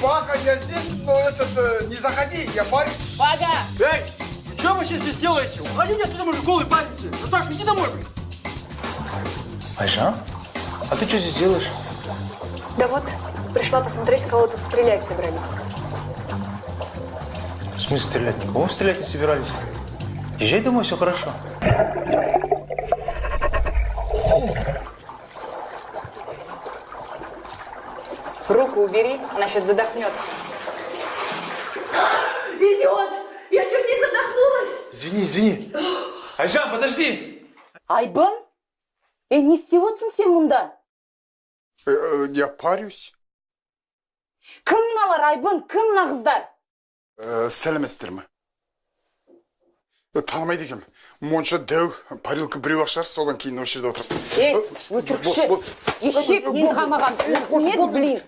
Пока я здесь, но не заходи, я парень. Ваня! Эй, вы что вообще здесь делаете? Уходите отсюда, мы же голые парните. Наташа, иди домой, блин. Айжан, а ты что здесь делаешь? Да вот, пришла посмотреть, кого тут стрелять собрались. В смысле стрелять? Никого стрелять не собирались. Езжай домой, все хорошо. Руку убери, она сейчас задохнется. Идиот! Я чуть не задохнулась! Извини. Айжан, подожди! Айбан? Не істеп сен мұнда? Я парюсь. Кім мыналар, Айбан? Кім мына қыздар? Сәлеметсіздер ме? Танымайды екем. Монша дәу, парилка біреу ақ шығар, содан кейін осы жерде отырып. Өтірікші, ешек мені қамаған. Нет, блин.